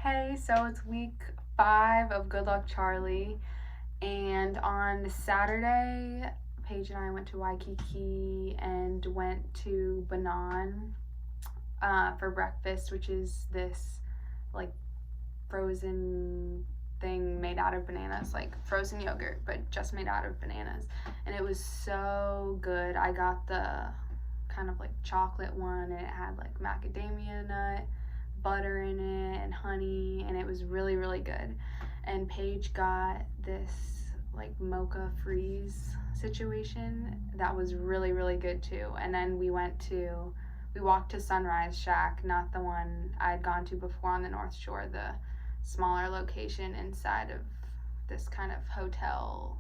Hey, so it's week 5 of Good Luck Charlie, and on Saturday, Paige and I went to Waikiki and went to Banan for breakfast, which is this like frozen thing made out of bananas, like frozen yogurt, but just made out of bananas. And it was so good. I got the kind of like chocolate one, and it had like macadamia nut butter in it and honey, and it was really, really good. And Paige got this like mocha freeze situation that was really, really good too. And then we walked to Sunrise Shack, not the one I'd gone to before on the North Shore, the smaller location inside of this kind of hotel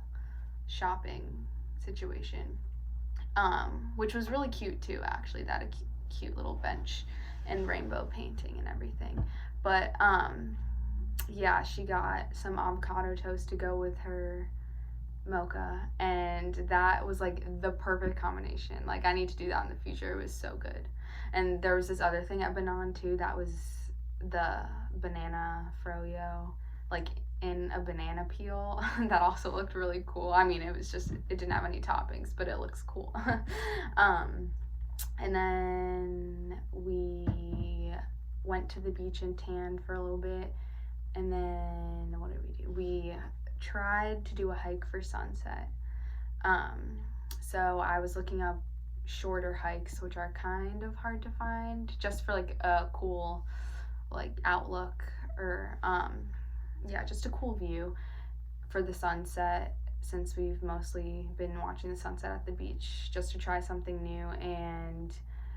shopping situation, which was really cute too, actually. That a cute little bench and rainbow painting and everything. But yeah, she got some avocado toast to go with her mocha, and that was like the perfect combination. Like, I need to do that in the future. It was so good. And there was this other thing at Banan too, that was the banana froyo, like in a banana peel, that also looked really cool. I mean, it didn't have any toppings, but it looks cool. And then we went to the beach and tanned for a little bit. And then what did we do? We tried to do a hike for sunset. So I was looking up shorter hikes, which are kind of hard to find, just for like a cool like outlook, or yeah, just a cool view for the sunset, since we've mostly been watching the sunset at the beach, just to try something new. And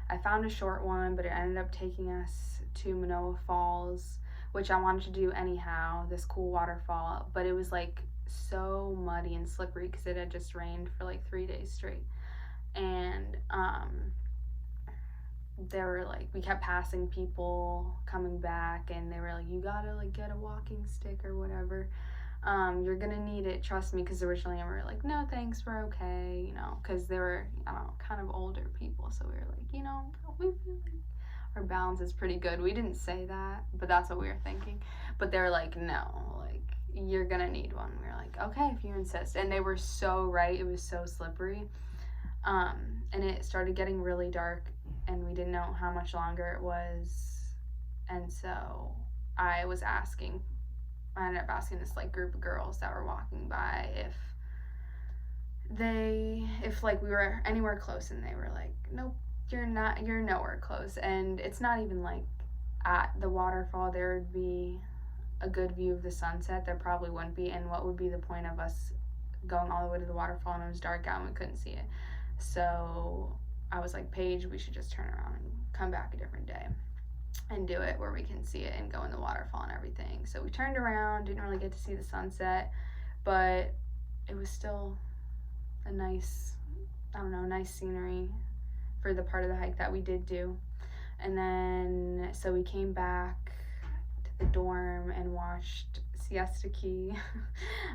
I found a short one, but it ended up taking us to Manoa Falls, which I wanted to do anyhow, this cool waterfall, but it was like so muddy and slippery because it had just rained for like 3 days straight. And we kept passing people coming back, and they were like, you gotta like get a walking stick or whatever. You're gonna need it, trust me, because originally we were like, no thanks, we're okay, because they were, I don't know, kind of older people, so we were like, we feel like our balance is pretty good. We didn't say that, but that's what we were thinking. But they were like, no, like, you're gonna need one. We were like, okay, if you insist. And they were so right. It was so slippery. And it started getting really dark, and we didn't know how much longer it was. And so I ended up asking this like group of girls that were walking by if like we were anywhere close, and they were like, nope, you're nowhere close. And it's not even like at the waterfall there would be a good view of the sunset. There probably wouldn't be, and what would be the point of us going all the way to the waterfall and it was dark out and we couldn't see it? So I was like, Paige, we should just turn around and come back a different day and do it where we can see it and go in the waterfall and everything. So we turned around, didn't really get to see the sunset, but it was still a nice scenery for the part of the hike that we did do. And then so we came back to the dorm and watched Siesta Key,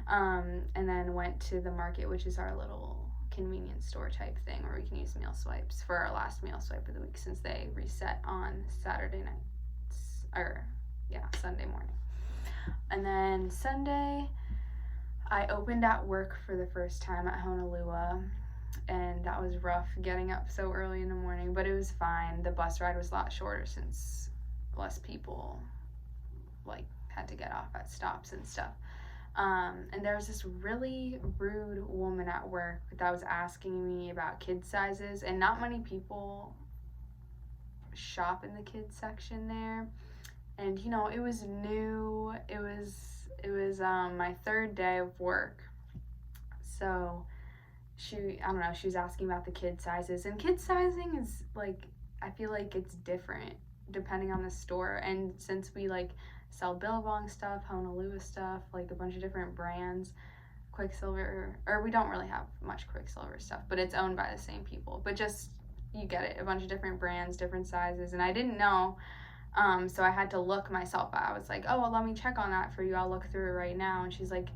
and then went to the market, which is our little convenience store type thing where we can use meal swipes for our last meal swipe of the week, since they reset on Sunday morning. And then Sunday, I opened at work for the first time at Honolua, and that was rough, getting up so early in the morning, but it was fine. The bus ride was a lot shorter since less people like had to get off at stops and stuff. And there was this really rude woman at work that was asking me about kid sizes, and not many people shop in the kids section there. And it was new. It was my third day of work. So she was asking about the kid sizes, and kid sizing is like, I feel like it's different depending on the store. And since we like sell Billabong stuff, Honolulu stuff, like a bunch of different brands, Quiksilver, or we don't really have much Quiksilver stuff, but it's owned by the same people. But just, you get it, a bunch of different brands, different sizes, and I didn't know, so I had to look myself. I was like, oh, well, let me check on that for you. I'll look through it right now. And she's like,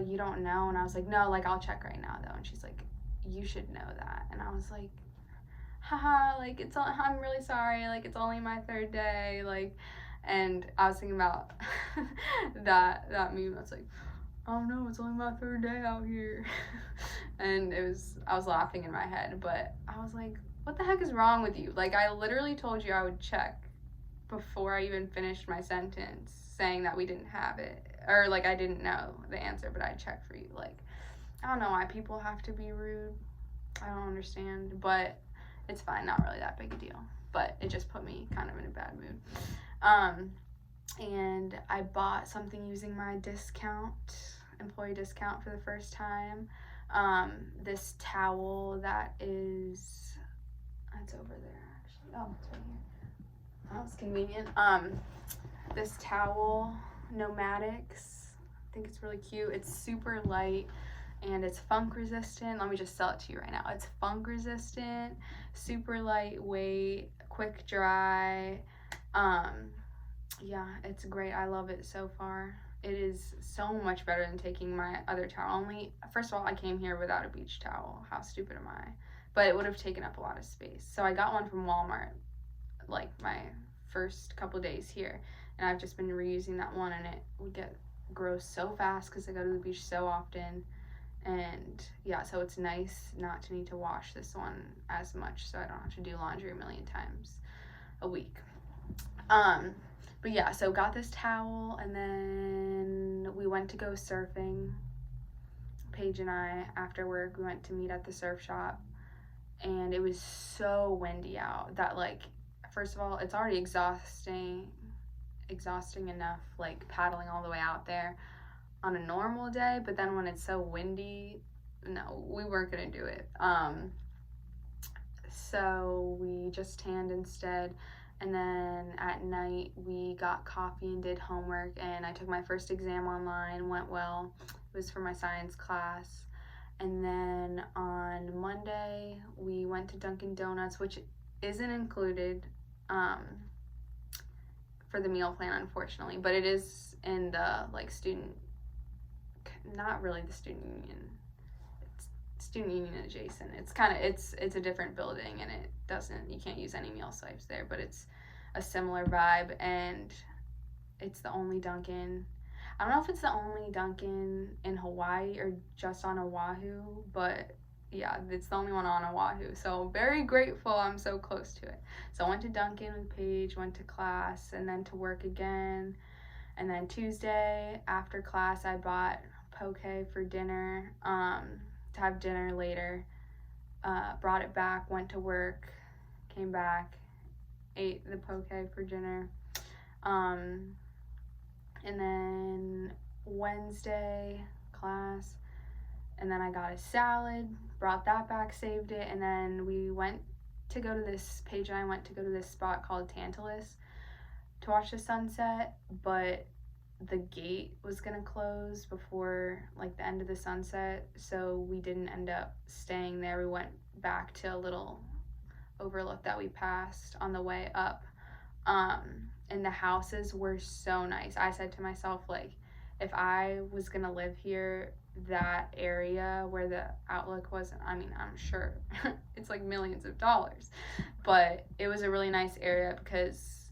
you don't know? And I was like, no, like, I'll check right now, though. And she's like, you should know that. And I was like, haha, like, I'm really sorry, like, it's only my third day, like, And I was thinking about that meme that's like, oh no, it's only my third day out here. And I was laughing in my head, but I was like, what the heck is wrong with you? Like, I literally told you I would check before I even finished my sentence saying that we didn't have it. Or, like, I didn't know the answer, but I'd check for you. Like, I don't know why people have to be rude. I don't understand, but it's fine. Not really that big a deal. But it just put me kind of in a bad mood. And I bought something using my employee discount for the first time. This towel that's over there actually. Oh, it's right here. Oh, it's convenient. This towel, Nomadics. I think it's really cute. It's super light and it's funk resistant. Let me just sell it to you right now. It's funk resistant, super lightweight, quick dry. Yeah, it's great. I love it so far. It is so much better than taking my other towel. First of all, I came here without a beach towel. How stupid am I? But it would have taken up a lot of space. So I got one from Walmart, like my first couple days here. And I've just been reusing that one, and it would grow so fast because I go to the beach so often. And yeah, so it's nice not to need to wash this one as much, so I don't have to do laundry a million times a week. But yeah, so got this towel, and then we went to go surfing. Paige and I, after work, we went to meet at the surf shop, and it was so windy out that, like, first of all, it's already exhausting enough, like, paddling all the way out there on a normal day, but then when it's so windy, no, we weren't gonna do it. So we just tanned instead. And then at night, we got coffee and did homework, and I took my first exam online, went well. It was for my science class. And then on Monday, we went to Dunkin' Donuts, which isn't included for the meal plan, unfortunately, but it is in the, like, not really the student union. It's student union adjacent. It's a different building, and you can't use any meal swipes there, but it's a similar vibe, and it's the only Dunkin'. I don't know if it's the only Dunkin' in Hawaii or just on Oahu, but yeah, it's the only one on Oahu. So very grateful I'm so close to it. So I went to Dunkin' with Paige, went to class, and then to work again. And then Tuesday after class, I bought poke for dinner, to have dinner later. Brought it back, went to work, came back, ate the poke for dinner. And then Wednesday, class, and then I got a salad, brought that back, saved it, and then Paige and I went to go to this spot called Tantalus to watch the sunset, but the gate was gonna close before, like, the end of the sunset, so we didn't end up staying there. We went back to a little overlook that we passed on the way up, and the houses were so nice. I said to myself, like, if I was gonna live here, that area where the outlook was, I mean, I'm sure it's like millions of dollars, but it was a really nice area because,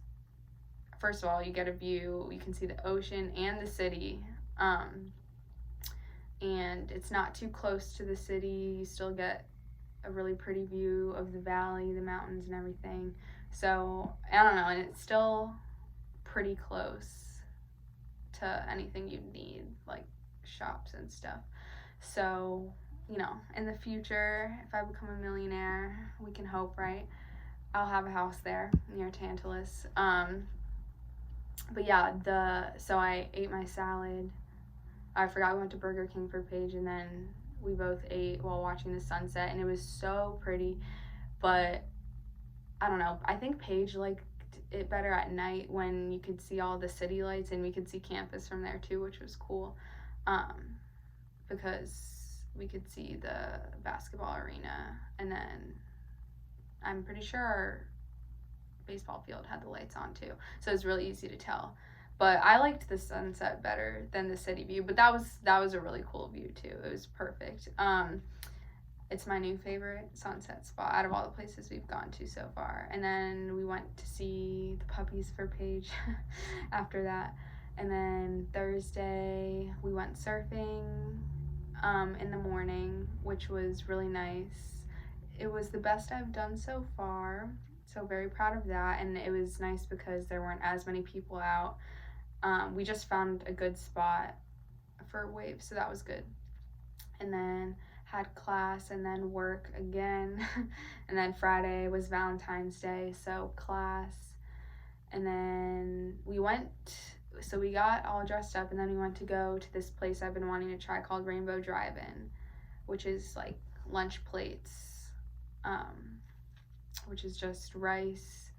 first of all, you get a view, you can see the ocean and the city, and it's not too close to the city. You still get a really pretty view of the valley, the mountains, and everything. So I don't know, and it's still pretty close to anything you need, like shops and stuff. So, you know, in the future, if I become a millionaire, we can hope, right? I'll have a house there near Tantalus. But yeah, so I ate my salad. I forgot we went to Burger King for Paige, and then we both ate while watching the sunset, and it was so pretty. But I don't know, I think Paige liked it better at night when you could see all the city lights, and we could see campus from there too, which was cool, because we could see the basketball arena, and then I'm pretty sure our baseball field had the lights on too, so it was really easy to tell. But I liked the sunset better than the city view, but that was a really cool view too. It was perfect. It's my new favorite sunset spot out of all the places we've gone to so far. And then we went to see the puppies for Paige after that. And then Thursday we went surfing in the morning, which was really nice. It was the best I've done so far, so very proud of that. And it was nice because there weren't as many people out. We just found a good spot for waves, so that was good. And then had class and then work again. And then Friday was Valentine's Day, so class. And then we got all dressed up, and then we went to go to this place I've been wanting to try called Rainbow Drive-In, which is like lunch plates, which is just rice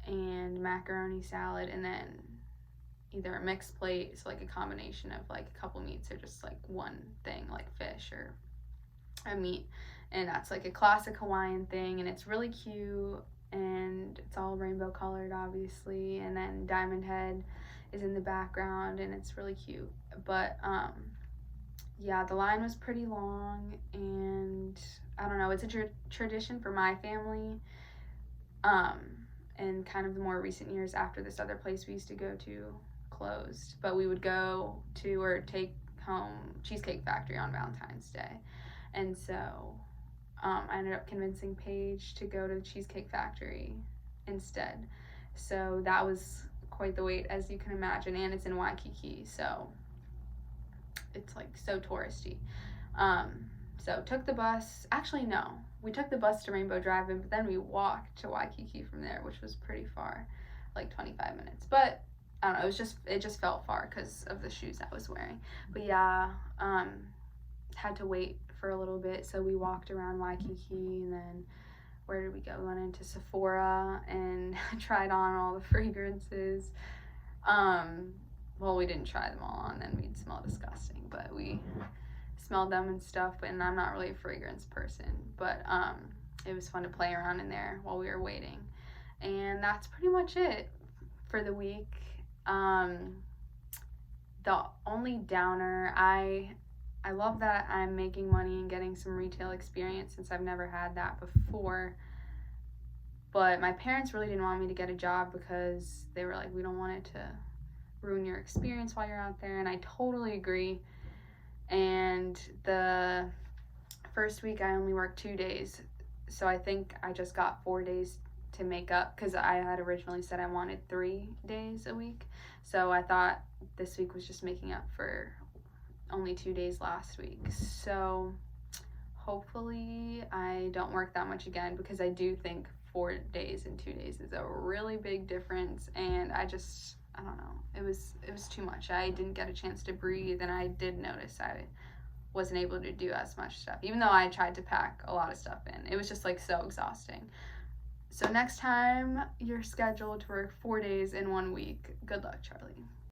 and macaroni salad, and then either a mixed plate, so like a combination of like a couple meats or just like one thing like fish or a meat. And that's like a classic Hawaiian thing, and it's really cute, and it's all rainbow colored obviously, and then Diamond Head is in the background, and it's really cute. But yeah, the line was pretty long, and I don't know, it's a tradition for my family, and kind of the more recent years after this other place we used to go to closed, but we would go to or take home Cheesecake Factory on Valentine's Day. And so I ended up convincing Paige to go to the Cheesecake Factory instead. So that was quite the wait, as you can imagine, and it's in Waikiki, so it's like so touristy. So took the bus. Actually, no, we took the bus to Rainbow Drive-In, but then we walked to Waikiki from there, which was pretty far, like 25 minutes. But I don't know, it just felt far because of the shoes I was wearing. But yeah, had to wait for a little bit, so we walked around Waikiki, and then where did we go? We went into Sephora and tried on all the fragrances. Well, we didn't try them all on, then we'd smell disgusting, but we smelled them and stuff. And I'm not really a fragrance person, but it was fun to play around in there while we were waiting. And that's pretty much it for the week. The only downer, I love that I'm making money and getting some retail experience, since I've never had that before. But my parents really didn't want me to get a job because they were like, we don't want it to ruin your experience while you're out there. And I totally agree. And the first week I only worked 2 days, so I think I just got 4 days to make up, because I had originally said I wanted 3 days a week. So I thought this week was just making up for only 2 days last week. So hopefully I don't work that much again, because I do think 4 days and 2 days is a really big difference. And I don't know, it was too much. I didn't get a chance to breathe, and I did notice I wasn't able to do as much stuff, even though I tried to pack a lot of stuff in. It was just like so exhausting. So next time you're scheduled to work 4 days in 1 week, good luck, Charlie.